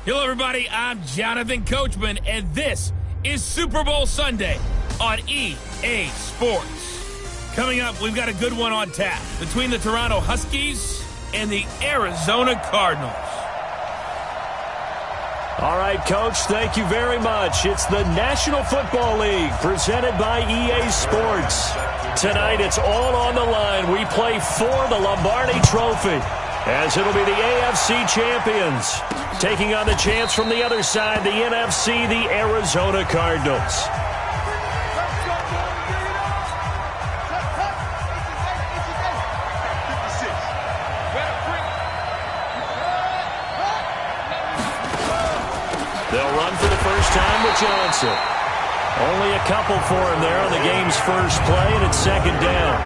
Hello, everybody. I'm Jonathan Coachman, and this is Super Bowl Sunday on EA Sports. Coming up, we've got a good one on tap between the Toronto Huskies and the Arizona Cardinals. All right, Coach, thank you very much. It's the National Football League presented by EA Sports. Tonight, it's all on the line. We play for the Lombardi Trophy, as it'll be the AFC champions taking on the chance from the other side, the NFC, the Arizona Cardinals. They'll run for the first time with Johnson. Only a couple for him there on the game's first play, and it's second down.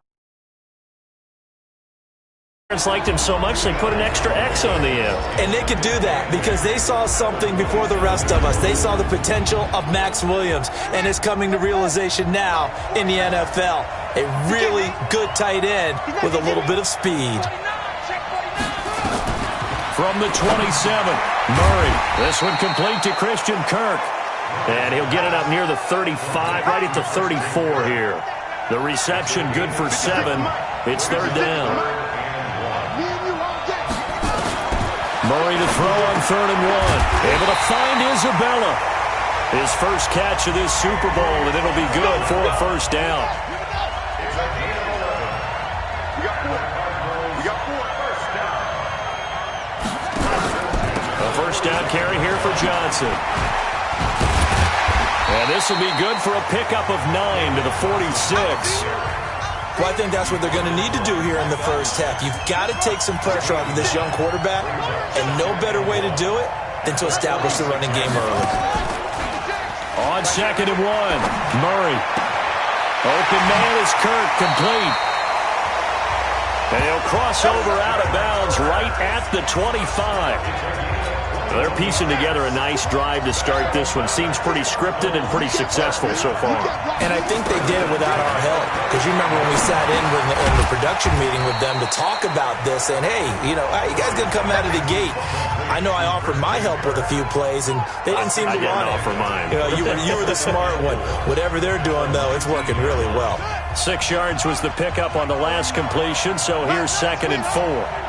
Liked him so much they put an extra X on the end. And they could do that because they saw something before the rest of us. They saw the potential of Max Williams, and it's coming to realization now in the NFL. A really good tight end with a little bit of speed. From the 27, Murray. This one complete to Christian Kirk. And he'll get it up near the 35, right at the 34 here. The reception good for 7. It's third down. Murray to throw on 3rd and 1. Able to find Isabella. His first catch of this Super Bowl, and it'll be good for a first down. A first down carry here for Johnson. And this will be good for a pickup of 9 to the 46. Well, I think that's what they're going to need to do here in the first half. You've got to take some pressure off of this young quarterback, and no better way to do it than to establish the running game early. On 2nd and 1, Murray. Open man is Kirk, complete. And he'll cross over out of bounds right at the 25. They're piecing together a nice drive to start this one. Seems pretty scripted and pretty successful so far. And I think they did it without our help. Because you remember when we sat in the production meeting with them to talk about this, saying, hey, you guys going to come out of the gate. I know I offered my help with a few plays, and they didn't seem to want it. I didn't offer mine. You were the smart one. Whatever they're doing, though, it's working really well. 6 yards was the pickup on the last completion, so here's 2nd and 4.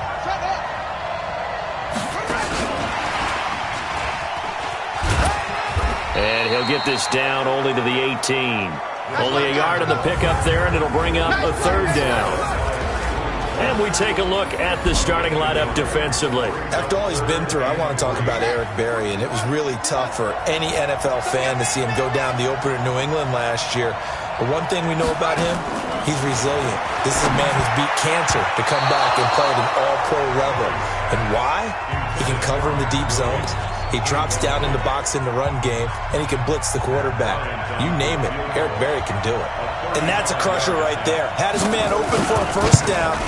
And he'll get this down only to the 18. Only a yard on the pickup there, and it'll bring up a 3rd down. And we take a look at the starting lineup defensively. After all he's been through, I want to talk about Eric Berry, and it was really tough for any NFL fan to see him go down the opener in New England last year. But one thing we know about him, he's resilient. This is a man who's beat cancer to come back and play at an all-pro level. And why? He can cover in the deep zones. He drops down in the box in the run game, and he can blitz the quarterback. You name it, Eric Berry can do it. And that's a crusher right there. Had his man open for a first down,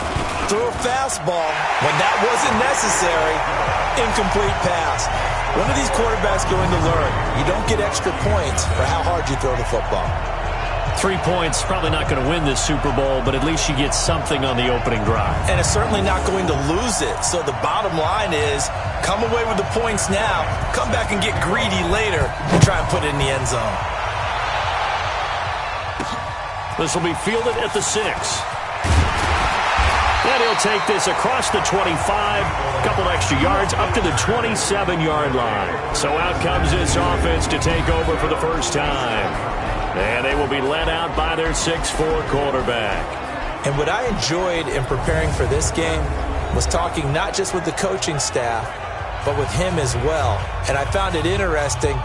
threw a fastball. When that wasn't necessary, incomplete pass. When are these quarterbacks going to learn? You don't get extra points for how hard you throw the football. 3 points, probably not going to win this Super Bowl, but at least you get something on the opening drive. And it's certainly not going to lose it. So the bottom line is, come away with the points now, come back and get greedy later, and try and put it in the end zone. This will be fielded at the 6. And he'll take this across the 25, a couple extra yards, up to the 27-yard line. So out comes this offense to take over for the first time. And they will be led out by their 6'4 quarterback. And what I enjoyed in preparing for this game was talking not just with the coaching staff, but with him as well. And I found it interesting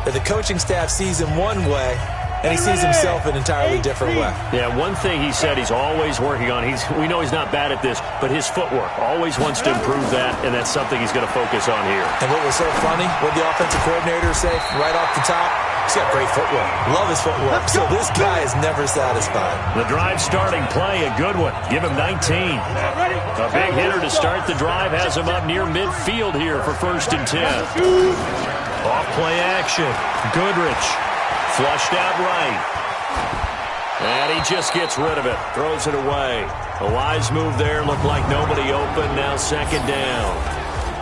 that the coaching staff sees him one way, and he sees himself an entirely different way. Yeah, one thing he said he's always working on, we know he's not bad at this, but his footwork, always wants to improve that, and that's something he's going to focus on here. And what was so funny, what the offensive coordinator say right off the top, he's got great footwork. Love his footwork. So this guy is never satisfied. The drive starting play, a good one. Give him 19. A big hitter to start the drive has him up near midfield here for 1st and 10. Off play action. Goodrich. Flushed out right. And he just gets rid of it. Throws it away. A wise move there. Looked like nobody open. Now 2nd down.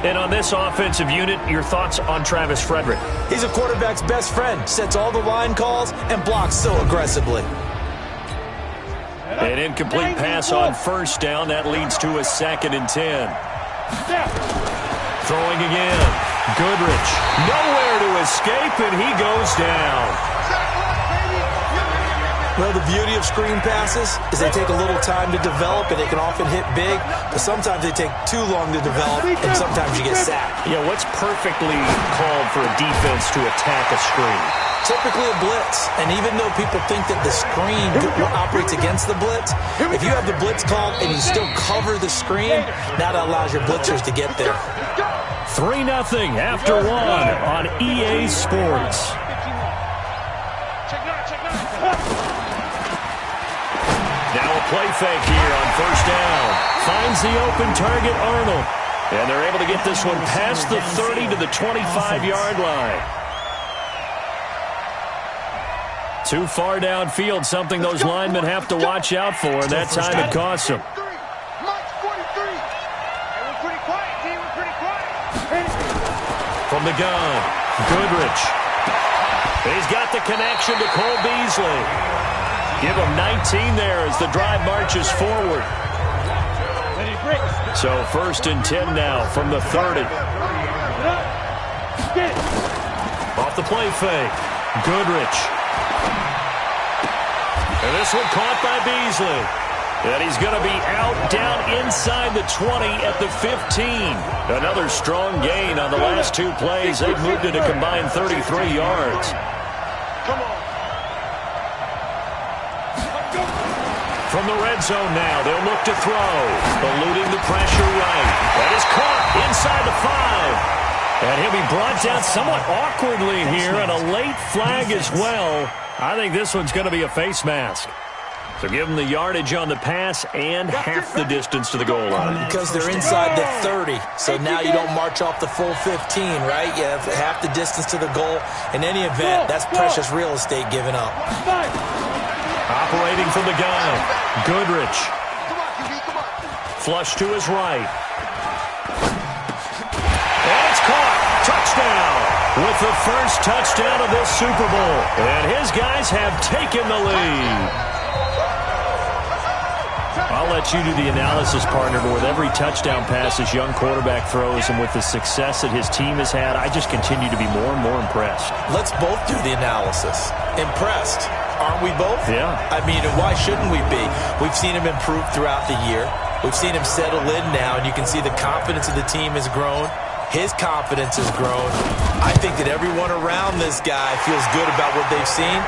And on this offensive unit, your thoughts on Travis Frederick? He's a quarterback's best friend. Sets all the line calls and blocks so aggressively. An incomplete pass on first down. That leads to a 2nd and 10. Throwing again. Goodrich. Nowhere to escape, and he goes down. Well, the beauty of screen passes is they take a little time to develop, and they can often hit big, but sometimes they take too long to develop, and sometimes you get sacked. Yeah, what's perfectly called for a defense to attack a screen? Typically a blitz, and even though people think that the screen operates against the blitz, if you have the blitz called and you still cover the screen, now that allows your blitzers to get there. 3-0 after 1 on EA Sports. Now a play fake here on first down. Finds the open target, Arnold. And they're able to get this one past the 30 to the 25-yard line. Too far downfield, something those linemen have to watch out for, and that time it costs them. From the gun, Goodrich. He's got the connection to Cole Beasley. Give him 19 there as the drive marches forward. So 1st and 10 now from the 30. Off the play fake. Goodrich. And this one caught by Beasley. And he's going to be out down inside the 20 at the 15. Another strong gain on the last 2 plays. They've moved it a combined 33 yards. From the red zone now, they'll look to throw. Eluding the pressure right. That is caught inside the 5. And he'll be brought down somewhat awkwardly here, and a late flag as well. I think this one's going to be a face mask. So give them the yardage on the pass and half the distance to the goal line. Because they're inside the 30, so now you don't march off the full 15, right? You have half the distance to the goal. In any event, that's precious real estate given up. Operating from the gun, Goodrich. Flush to his right. And it's caught. Touchdown. With the first touchdown of this Super Bowl. And his guys have taken the lead. I'll let you do the analysis, partner, but with every touchdown pass this young quarterback throws and with the success that his team has had, I just continue to be more and more impressed. Let's both do the analysis. Impressed. Aren't we both? Yeah. I mean, why shouldn't we be? We've seen him improve throughout the year. We've seen him settle in now, and you can see the confidence of the team has grown. His confidence has grown. I think that everyone around this guy feels good about what they've seen.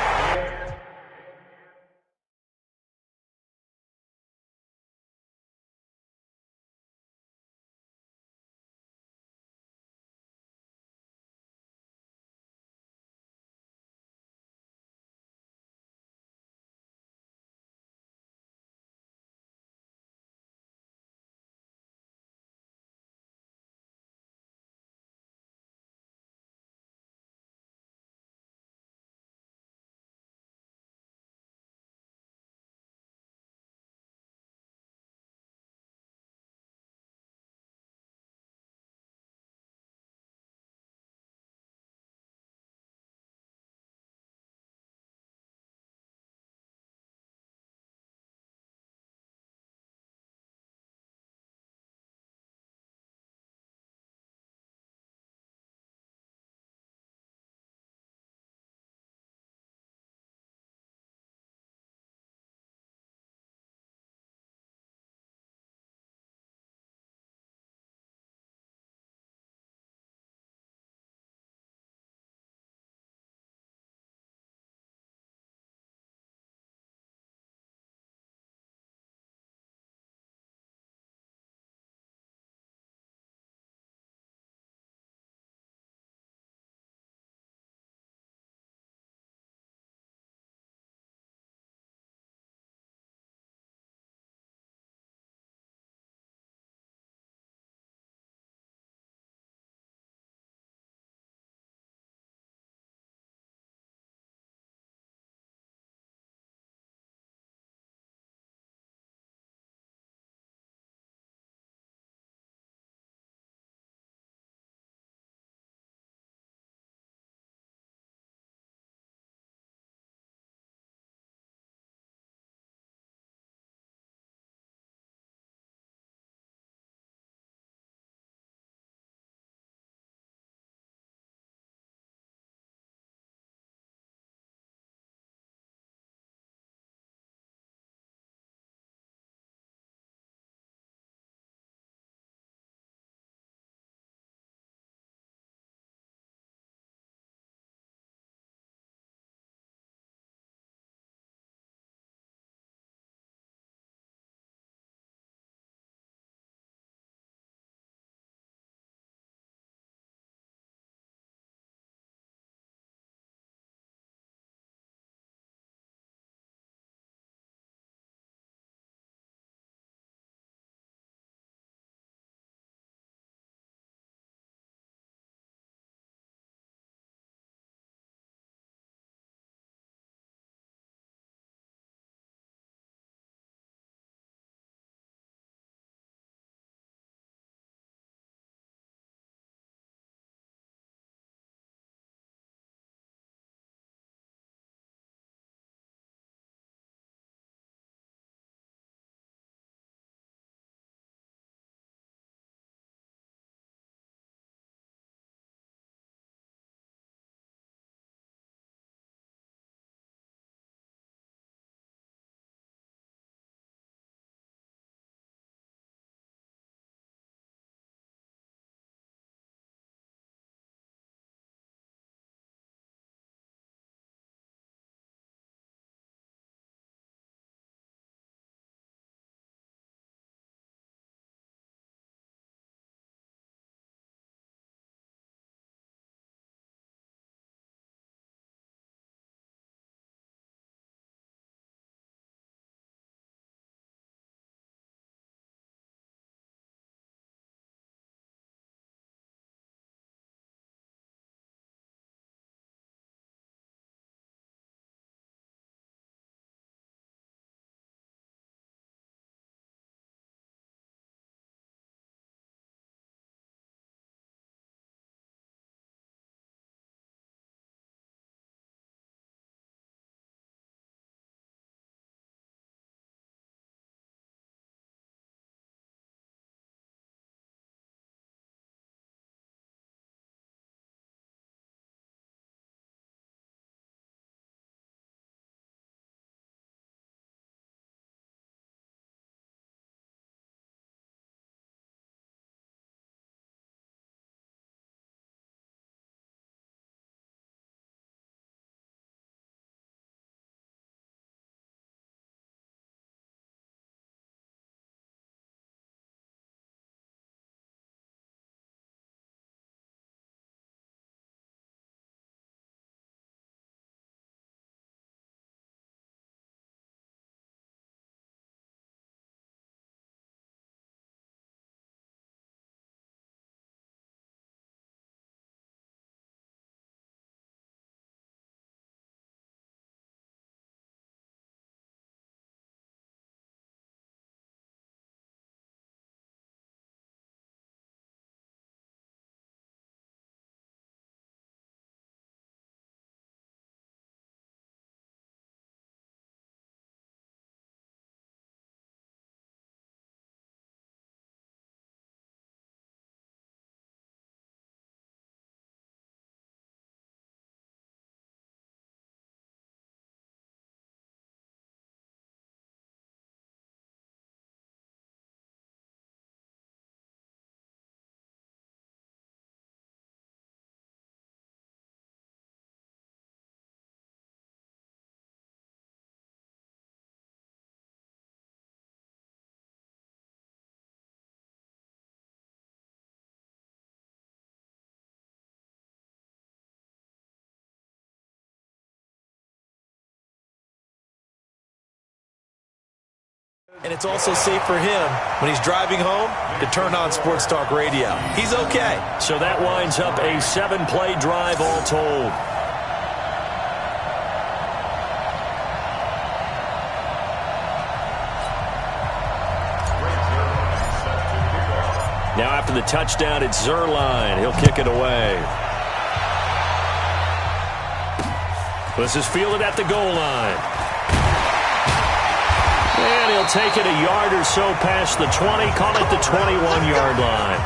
And it's also safe for him when he's driving home to turn on Sports Talk Radio. He's okay. So that winds up a 7-play drive all told. Now after the touchdown, it's Zerline. He'll kick it away. This is fielded at the goal line. And he'll take it a yard or so past the 20, call it the 21-yard line.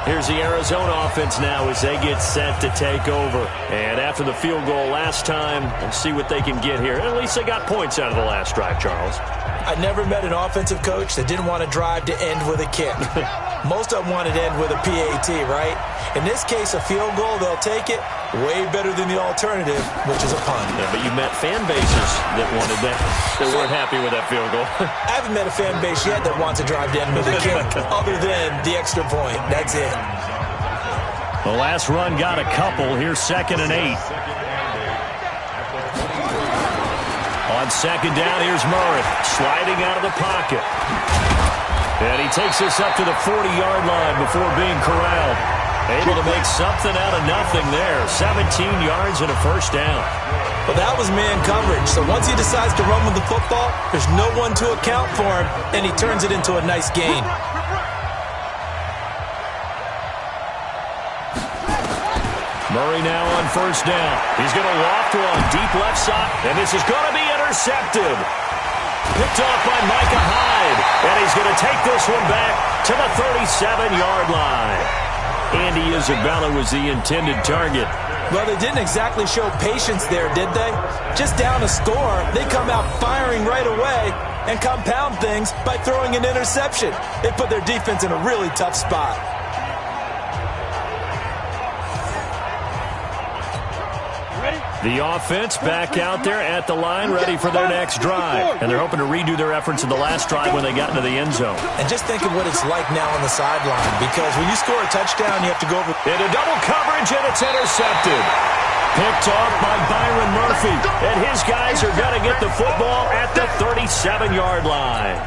Here's the Arizona offense now as they get set to take over. And after the field goal last time, we'll see what they can get here. At least they got points out of the last drive, Charles. I never met an offensive coach that didn't want to drive to end with a kick. Most of them wanted to end with a PAT, right? In this case, a field goal, they'll take it. Way better than the alternative, which is a punt. Yeah, but you met fan bases that wanted that, that weren't happy with that field goal. I haven't met a fan base yet that wants to drive to end with a kick other than the extra point. That's it. The last run got a couple. Here's 2nd and 8. On 2nd down, here's Murray sliding out of the pocket. And he takes this up to the 40-yard line before being corralled. Able to make something out of nothing there. 17 yards and a first down. Well, that was man coverage. So once he decides to run with the football, there's no one to account for him, and he turns it into a nice gain. Murray now on 1st down. He's going to loft one deep left side, and this is going to be intercepted. Picked off by Micah Hyde, and he's going to take this one back to the 37-yard line. Andy Isabella was the intended target. Well, they didn't exactly show patience there, did they? Just down a score, they come out firing right away and compound things by throwing an interception. They put their defense in a really tough spot. The offense back out there at the line, ready for their next drive. And they're hoping to redo their efforts in the last drive when they got into the end zone. And just think of what it's like now on the sideline, because when you score a touchdown, you have to go over into double coverage, and it's intercepted. Picked off by Byron Murphy. And his guys are going to get the football at the 37-yard line.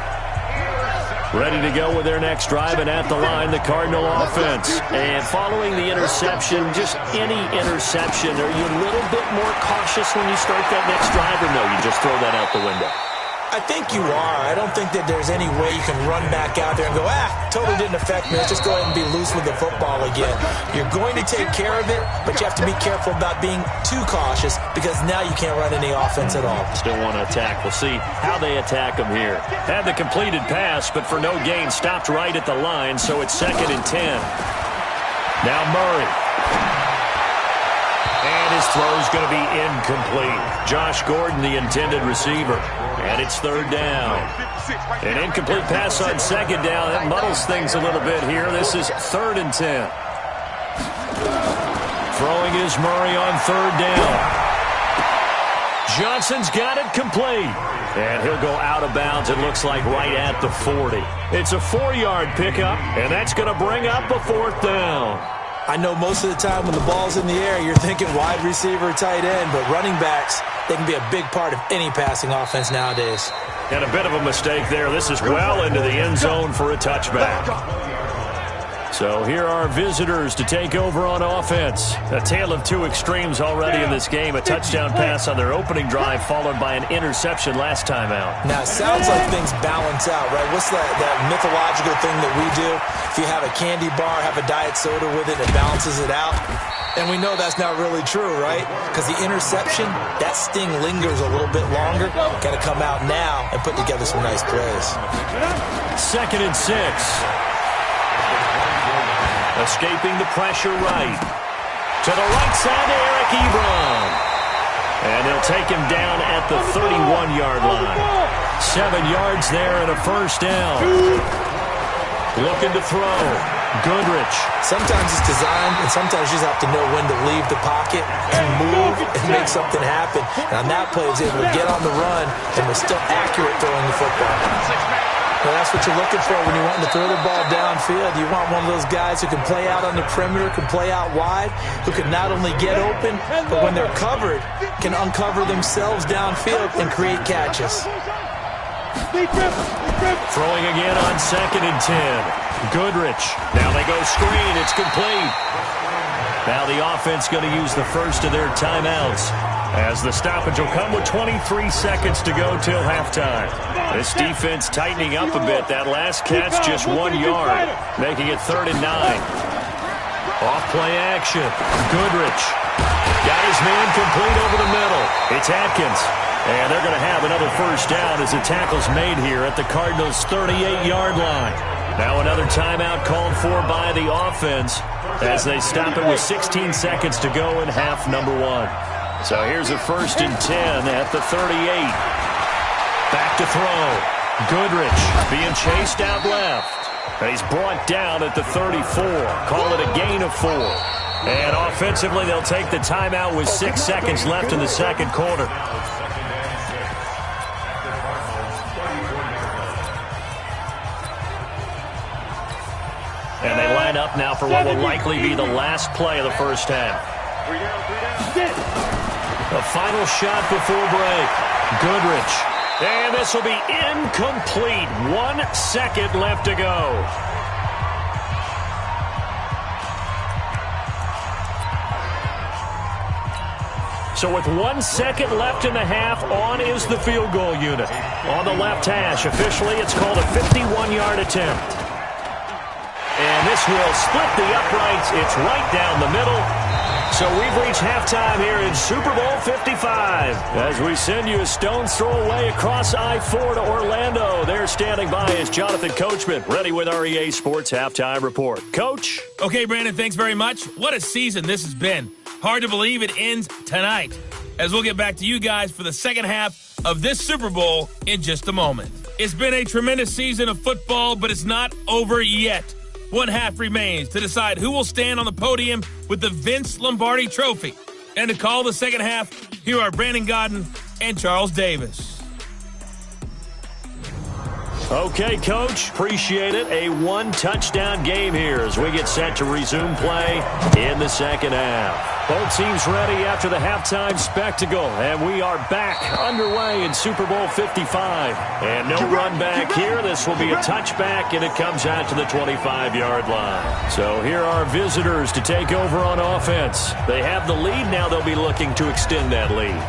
Ready to go with their next drive, and at the line, the Cardinal offense. And following the interception, just any interception, are you a little bit more cautious when you start that next drive, or no, you just throw that out the window? I think you are. I don't think that there's any way you can run back out there and go, totally didn't affect me. Let's just go ahead and be loose with the football again. You're going to take care of it, but you have to be careful about being too cautious because now you can't run any offense at all. Still want to attack. We'll see how they attack them here. Had the completed pass, but for no gain, stopped right at the line, so it's 2nd and 10. Now Murray. And his throw's going to be incomplete. Josh Gordon, the intended receiver. And it's 3rd down. An incomplete pass on 2nd down. That muddles things a little bit here. This is 3rd and 10. Throwing is Murray on 3rd down. Johnson's got it complete. And he'll go out of bounds, it looks like, right at the 40. It's a 4-yard pickup, and that's going to bring up a 4th down. I know most of the time when the ball's in the air, you're thinking wide receiver, tight end, but running backs, they can be a big part of any passing offense nowadays. And a bit of a mistake there. This is well into the end zone for a touchback. So here are visitors to take over on offense. A tale of two extremes already in this game. A touchdown pass on their opening drive followed by an interception last time out. Now, it sounds like things balance out, right? What's that mythological thing that we do? If you have a candy bar, have a diet soda with it, it balances it out. And we know that's not really true, right? Because the interception, that sting lingers a little bit longer. Got to come out now and put together some nice plays. 2nd and 6. Escaping the pressure right. To the right side to Eric Ebron. And they'll take him down at the 31-yard line. 7 yards there and a 1st down. Looking to throw. Goodrich. Sometimes it's designed, and sometimes you just have to know when to leave the pocket and move and make something happen. And on that play, he was able to get on the run and was still accurate throwing the football. Well, that's what you're looking for when you want to throw the ball downfield. You want one of those guys who can play out on the perimeter, can play out wide, who can not only get open, but when they're covered, can uncover themselves downfield and create catches. Throwing again on 2nd and 10. Goodrich. Now they go screen. It's complete. Now the offense going to use the first of their timeouts, as the stoppage will come with 23 seconds to go till halftime. This defense tightening up a bit. That last catch just 1 yard, making it 3rd and 9. Off play action. Goodrich got his man complete over the middle. It's Atkins. And they're going to have another first down as the tackle's made here at the Cardinals' 38-yard line. Now another timeout called for by the offense as they stop it with 16 seconds to go in half number 1. So here's a 1st and 10 at the 38. Back to throw. Goodrich being chased out left. He's brought down at the 34. Call it a gain of 4. And offensively, they'll take the timeout with 6 seconds left in the second quarter. And they line up now for what will likely be the last play of the first half. The final shot before break. Goodrich. And this will be incomplete. 1 second left to go. So with 1 second left in the half, on is the field goal unit. On the left hash, officially it's called a 51-yard attempt. And this will split the uprights. It's right down the middle. So we've reached halftime here in Super Bowl 55. As we send you a stone's throw away across I-4 to Orlando. There standing by is Jonathan Coachman, ready with our EA Sports Halftime Report. Coach? Okay, Brandon, thanks very much. What a season this has been. Hard to believe it ends tonight, as we'll get back to you guys for the second half of this Super Bowl in just a moment. It's been a tremendous season of football, but it's not over yet. One half remains to decide who will stand on the podium with the Vince Lombardi Trophy. And to call the second half, here are Brandon Godden and Charles Davis. Okay, Coach. Appreciate it. A one-touchdown game here as we get set to resume play in the second half. Both teams ready after the halftime spectacle, and we are back underway in Super Bowl 55. And no run back here. This will be a touchback, and it comes out to the 25-yard line. So here are visitors to take over on offense. They have the lead. Now they'll be looking to extend that lead.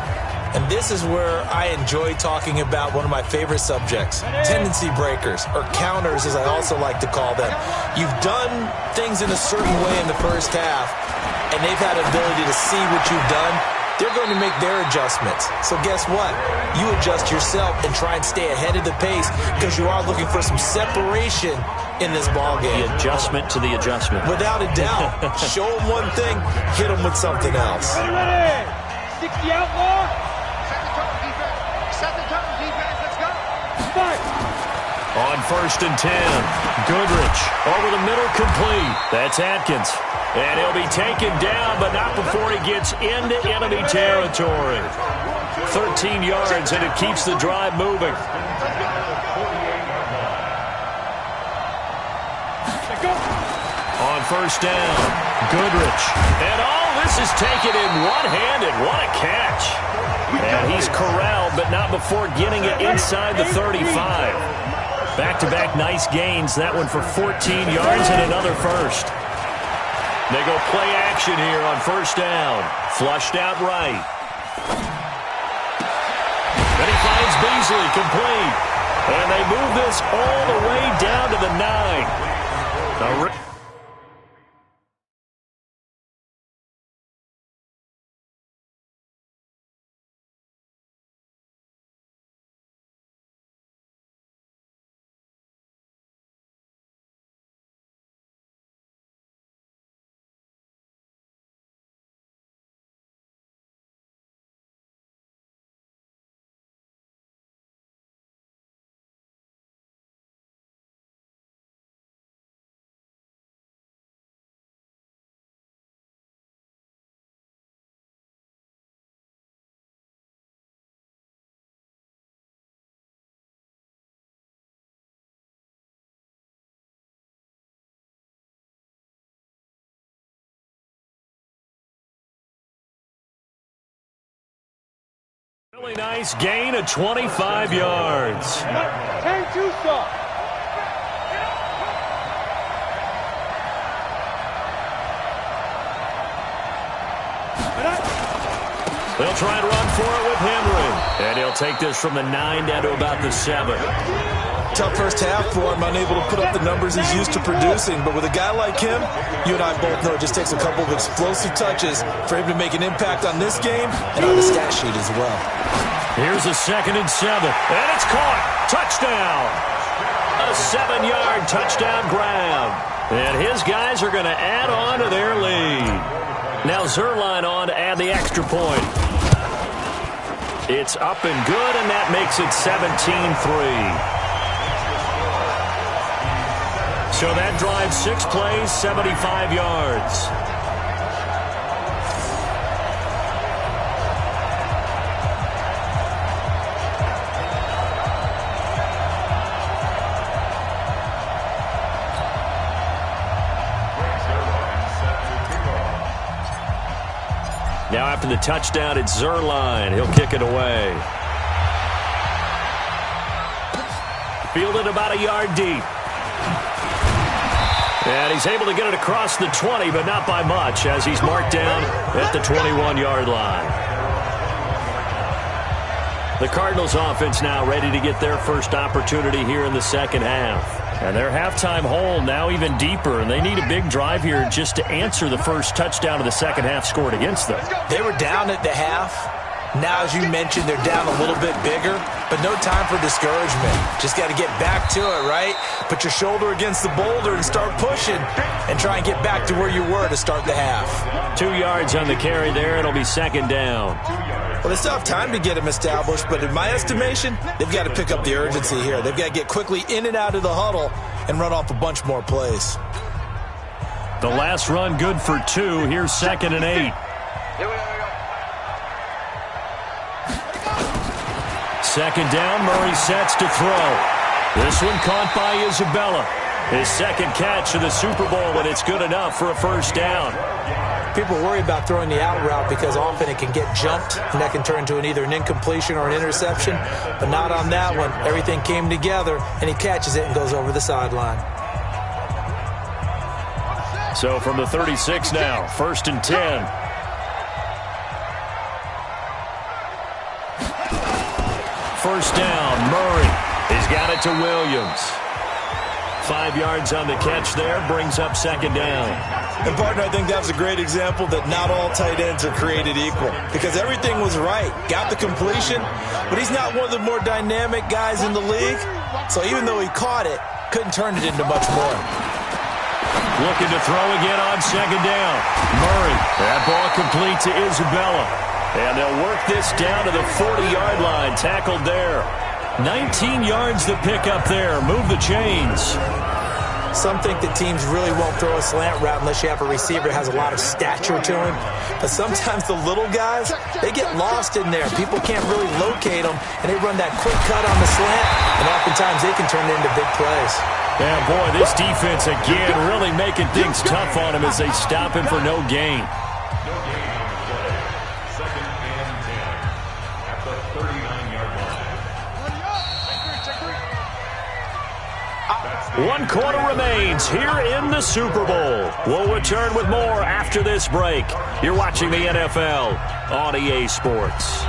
And this is where I enjoy talking about one of my favorite subjects, tendency breakers, or counters as I also like to call them. You've done things in a certain way in the first half, and they've had the ability to see what you've done. They're going to make their adjustments. So guess what? You adjust yourself and try and stay ahead of the pace because you are looking for some separation in this ballgame. The adjustment to the adjustment. Without a doubt. Show them one thing, hit them with something else. Ready? 60 outlaw. Set the tone, defense. Let's go. Start. On 1st and 10, Goodrich over the middle, complete. That's Atkins. And he'll be taken down, but not before he gets into enemy territory. 13 yards, and it keeps the drive moving. On 1st down, Goodrich. And all this is taken in one-handed. What a catch. And he's corralled, but not before getting it inside the 35. Back-to-back nice gains. That one for 14 yards and another first. They go play action here on 1st down. Flushed out right. Then he finds Beasley, complete. And they move this all the way down to the 9. Really nice gain of 25 yards. 10-2 stop. They'll try and run for it with Henry. And he'll take this from the 9 down to about the 7. Tough first half for him, unable to put up the numbers he's used to producing. But with a guy like him, you and I both know it just takes a couple of explosive touches for him to make an impact on this game and on the stat sheet as well. Here's a 2nd and 7. And it's caught. Touchdown. A 7-yard touchdown grab. And his guys are going to add on to their lead. Now Zerline on to add the extra point. It's up and good, and that makes it 17-3. So that drives 6 plays, 75 yards. Now after the touchdown, it's Zerline. He'll kick it away. Fielded about a yard deep. And he's able to get it across the 20, but not by much, as he's marked down at the 21-yard line. The Cardinals offense now ready to get their first opportunity here in the second half. And their halftime hole now even deeper, and they need a big drive here just to answer the first touchdown of the second half scored against them. They were down at the half. Now, as you mentioned, they're down a little bit bigger, but no time for discouragement. Just got to get back to it, right? Put your shoulder against the boulder and start pushing and try and get back to where you were to start the half. 2 yards on the carry there. It'll be 2nd down. Well, they still have time to get him established, but in my estimation, they've got to pick up the urgency here. They've got to get quickly in and out of the huddle and run off a bunch more plays. The last run good for 2. Here's 2nd and 8. Second down, Murray sets to throw. This one caught by Isabella. His second catch of the Super Bowl, and it's good enough for a first down. People worry about throwing the out route because often it can get jumped, and that can turn into either an incompletion or an interception, but not on that one. Everything came together, and he catches it and goes over the sideline. So from the 36 now, 1st and 10. First down, Murray. He's got it to Williams. 5 yards on the catch there, brings up 2nd down. And, partner, I think that was a great example that not all tight ends are created equal because everything was right. Got the completion, but he's not one of the more dynamic guys in the league. So even though he caught it, couldn't turn it into much more. Looking to throw again on 2nd down. Murray, that ball complete to Isabella. And they'll work this down to the 40-yard line, tackled there. 19 yards to pick up there. Move the chains. Some think that teams really won't throw a slant route unless you have a receiver that has a lot of stature to him. But sometimes the little guys, they get lost in there. People can't really locate them, and they run that quick cut on the slant, and oftentimes they can turn it into big plays. Yeah, boy, this defense again really making things tough on him as they stop him for no gain. 1 quarter remains here in the Super Bowl. We'll return with more after this break. You're watching the NFL on EA Sports.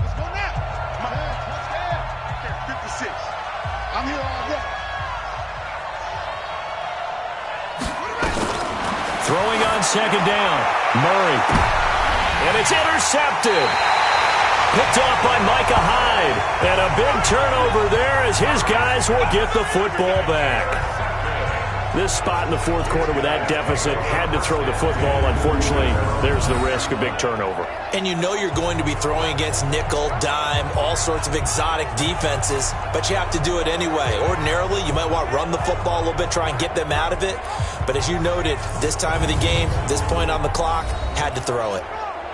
Let's go now. My hands, let's go. 56. I'm here all day. Throwing on 2nd down. Murray. And it's intercepted. Picked off by Micah Hyde. And a big turnover there as his guys will get the football back. This spot in the 4th quarter with that deficit, had to throw the football. Unfortunately, there's the risk of big turnover. And you know you're going to be throwing against nickel, dime, all sorts of exotic defenses, but you have to do it anyway. Ordinarily, you might want to run the football a little bit, try and get them out of it. But as you noted, this time of the game, this point on the clock, had to throw it.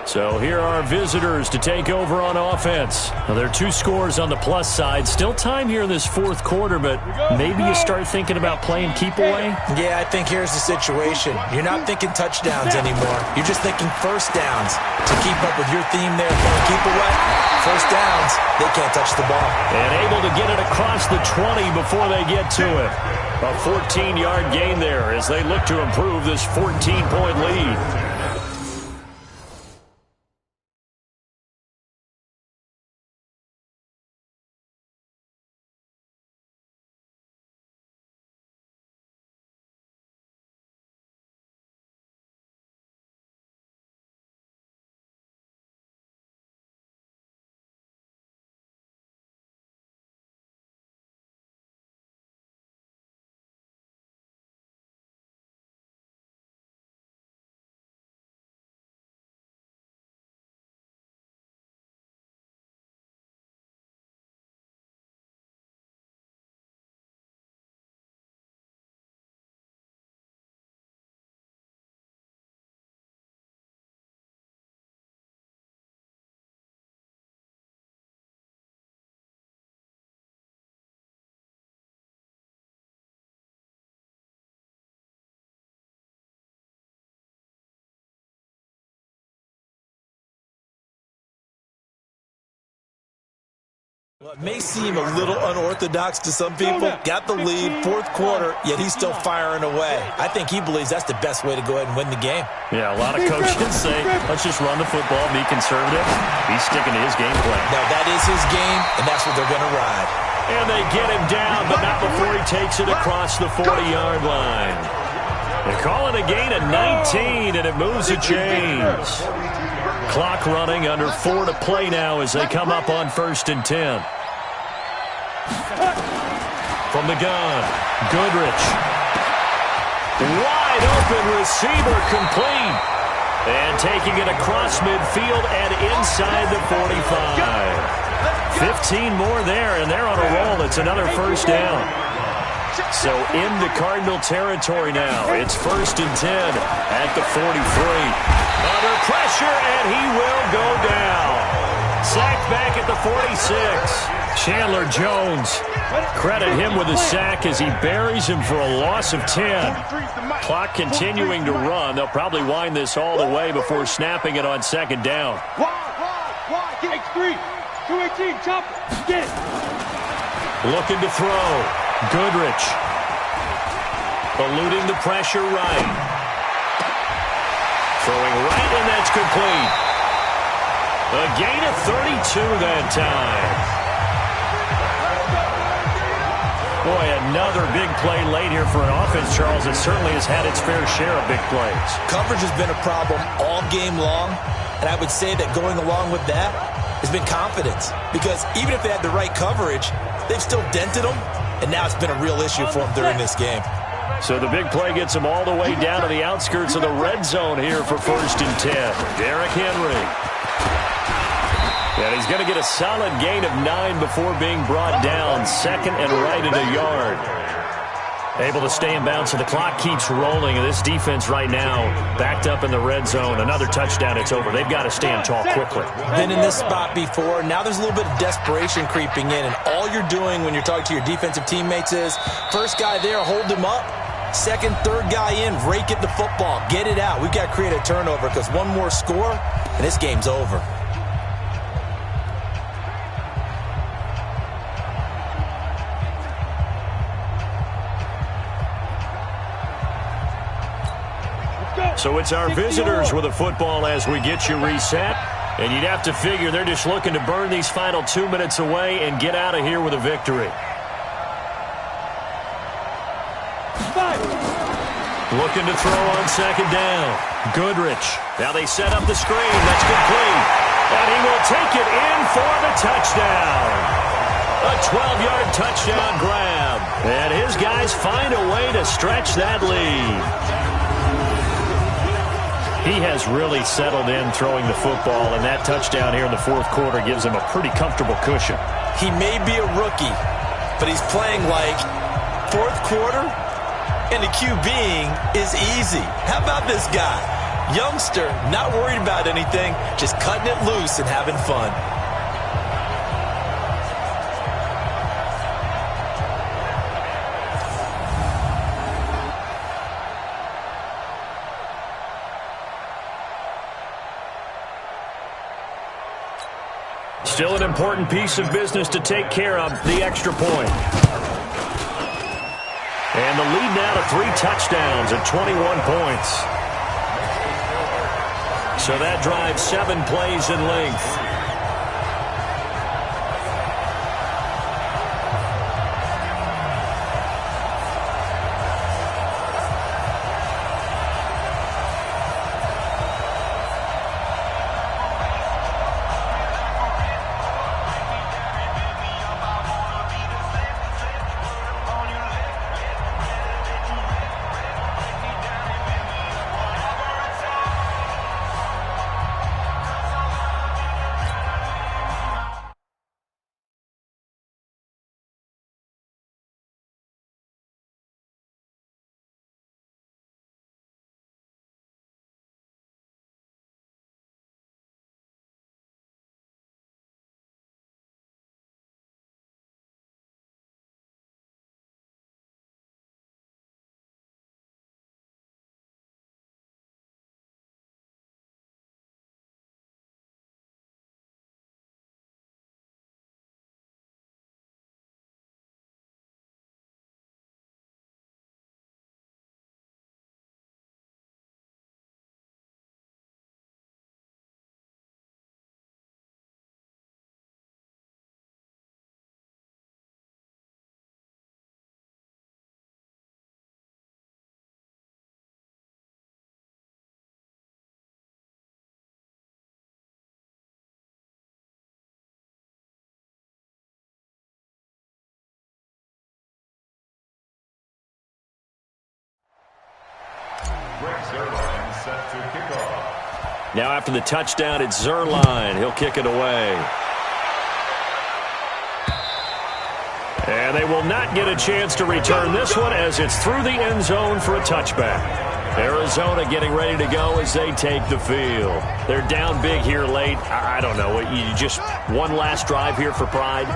So here are visitors to take over on offense. Now, there are 2 scores on the plus side. Still time here in this fourth quarter, but maybe you start thinking about playing keep away? Yeah, I think here's the situation. You're not thinking touchdowns anymore. You're just thinking first downs. To keep up with your theme there, keep away. First downs, they can't touch the ball. And able to get it across the 20 before they get to it. A 14-yard gain there as they look to improve this 14-point lead. Well, it may seem a little unorthodox to some people. Got the lead, fourth quarter, yet he's still firing away. I think he believes that's the best way to go ahead and win the game. Yeah, a lot of coaches say, let's just run the football, be conservative. He's sticking to his game plan. Now, that is his game, and that's what they're going to ride. And they get him down, but not before he takes it across the 40-yard line. They call it a gain of 19, and it moves the chains. Clock running, under 4 to play now as they come up on 1st and 10. From the gun, Goodrich. Wide open receiver complete. And taking it across midfield and inside the 45. 15 more there, and they're on a roll. It's another first down. So into Cardinal territory now. It's 1st and 10 at the 43. Under pressure, and he will go down. Sacked back at the 46. Chandler Jones, credit him with a sack as he buries him for a loss of 10. Clock continuing to run. They'll probably wind this all the way before snapping it on 2nd down. Wide, get X3. 218, chop it. Get it. Looking to throw. Goodrich. Eluding the pressure right. Throwing right, and that's complete. A gain of 32 that time. Boy, another big play late here for an offense, Charles. It certainly has had its fair share of big plays. Coverage has been a problem all game long, and I would say that going along with that has been confidence. Because even if they had the right coverage, they've still dented them, and now it's been a real issue for them during this game. So the big play gets them all the way down to the outskirts of the red zone here for 1st and 10. Derrick Henry. And he's going to get a solid gain of 9 before being brought down. 2nd and right in a yard. Able to stay in bounds, so the clock keeps rolling. And this defense right now backed up in the red zone. Another touchdown, it's over. They've got to stand tall quickly. Been in this spot before. Now there's a little bit of desperation creeping in. And all you're doing when you're talking to your defensive teammates is, first guy there, hold him up. 2nd, 3rd guy in, rake at the football. Get it out. We've got to create a turnover because one more score, and this game's over. So it's our visitors with a football as we get you reset. And you'd have to figure they're just looking to burn these final 2 minutes away and get out of here with a victory. Looking to throw on 2nd down. Goodrich. Now they set up the screen. That's complete. And he will take it in for the touchdown. A 12-yard touchdown grab. And his guys find a way to stretch that lead. He has really settled in throwing the football, and that touchdown here in the 4th quarter gives him a pretty comfortable cushion. He may be a rookie, but he's playing like 4th quarter, and the QBing is easy. How about this guy? Youngster, not worried about anything, just cutting it loose and having fun. Still an important piece of business to take care of, the extra point. And the lead now to 3 touchdowns at 21 points. So that drives 7 plays in length. Now after the touchdown, it's Zerline. He'll kick it away. And they will not get a chance to return this one as it's through the end zone for a touchback. Arizona getting ready to go as they take the field. They're down big here late. I don't know. You just one last drive here for pride?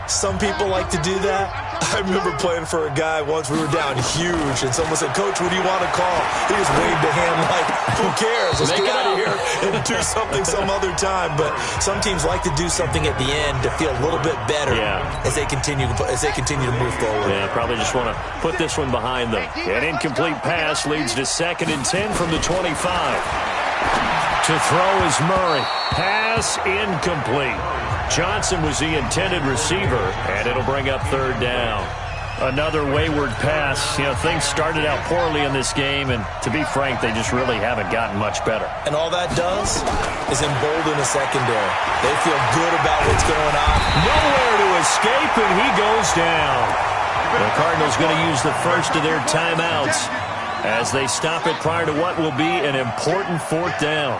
Some people like to do that. I remember playing for a guy once. We were down huge, and someone said, "Coach, what do you want to call?" He just waved a hand like, "Who cares? Let's get out of here and do something some other time." But some teams like to do something at the end to feel a little bit better as they continue to move forward. Yeah, probably just want to put this one behind them. An incomplete pass leads to 2nd and 10 from the 25. To throw is Murray. Pass incomplete. Johnson was the intended receiver, and it'll bring up 3rd down. Another wayward pass. Things started out poorly in this game, and to be frank, they just really haven't gotten much better. And all that does is embolden a secondary. They feel good about what's going on. Nowhere to escape, and he goes down. The Cardinals going to use the first of their timeouts as they stop it prior to what will be an important 4th down.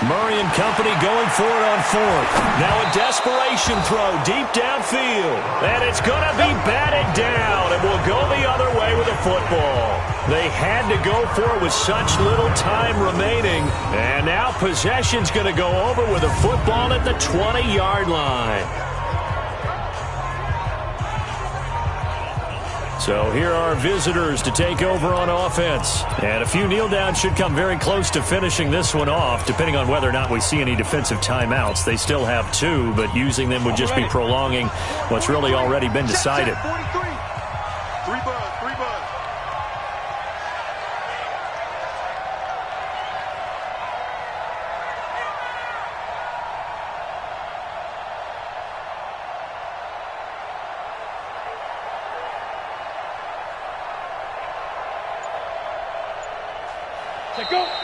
Murray and company going for it on 4th. Now a desperation throw deep downfield. And it's going to be batted down. It will go the other way with a football. They had to go for it with such little time remaining. And now possession's going to go over with a football at the 20-yard line. So here are visitors to take over on offense. And a few kneel downs should come very close to finishing this one off, depending on whether or not we see any defensive timeouts. They still have 2, but using them would just be prolonging what's really already been decided. 43. 3 buzz.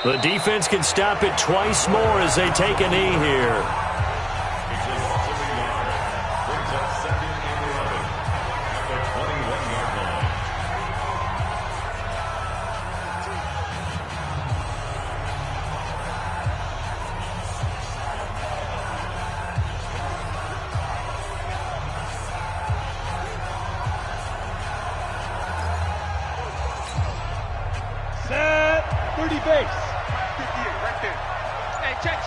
The defense can stop it twice more as they take a knee here. Liberty base. Good view, right there. Hey, check.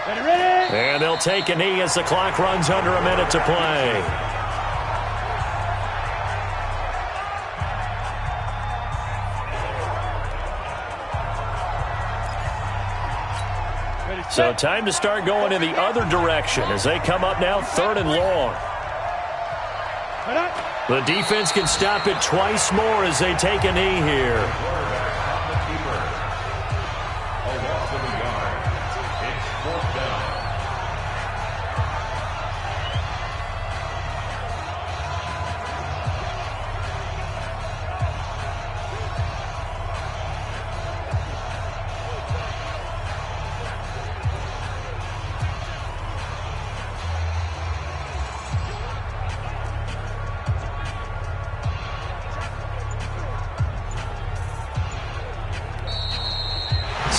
Ready. And they'll take a knee as the clock runs under a minute to play. So time to start going in the other direction as they come up now 3rd and long. The defense can stop it twice more as they take a knee here.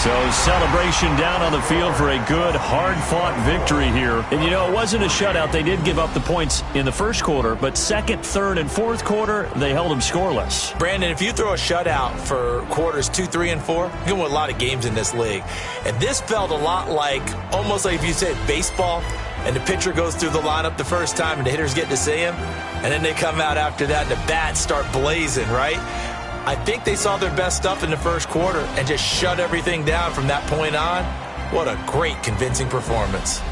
So celebration down on the field for a good, hard-fought victory here. And, you know, it wasn't a shutout. They did give up the points in the first quarter, but second, third, and fourth quarter, they held them scoreless. Brandon, if you throw a shutout for quarters 2, 3, and 4, you're going to win a lot of games in this league. And this felt a lot like, almost like if you said baseball, and the pitcher goes through the lineup the first time and the hitters get to see him, and then they come out after that and the bats start blazing, right? I think they saw their best stuff in the first quarter and just shut everything down from that point on. What a great, convincing performance.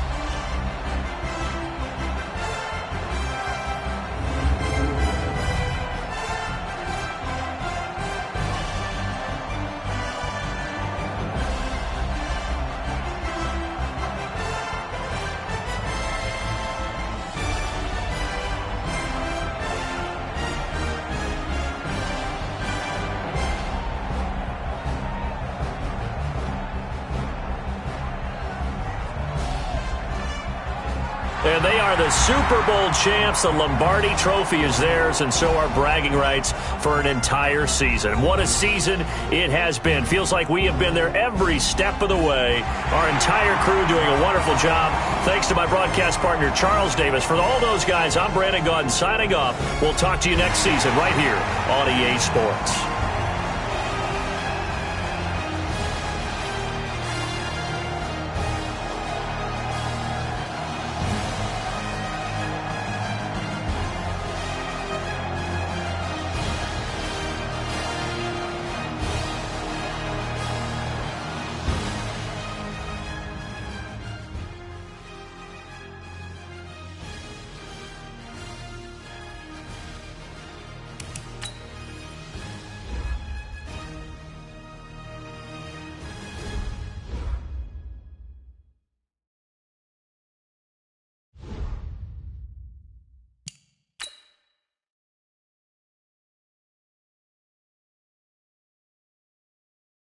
And they are the Super Bowl champs. The Lombardi Trophy is theirs, and so are bragging rights for an entire season. What a season it has been. Feels like we have been there every step of the way. Our entire crew doing a wonderful job. Thanks to my broadcast partner, Charles Davis. For all those guys, I'm Brandon Gaudin signing off. We'll talk to you next season right here on EA Sports.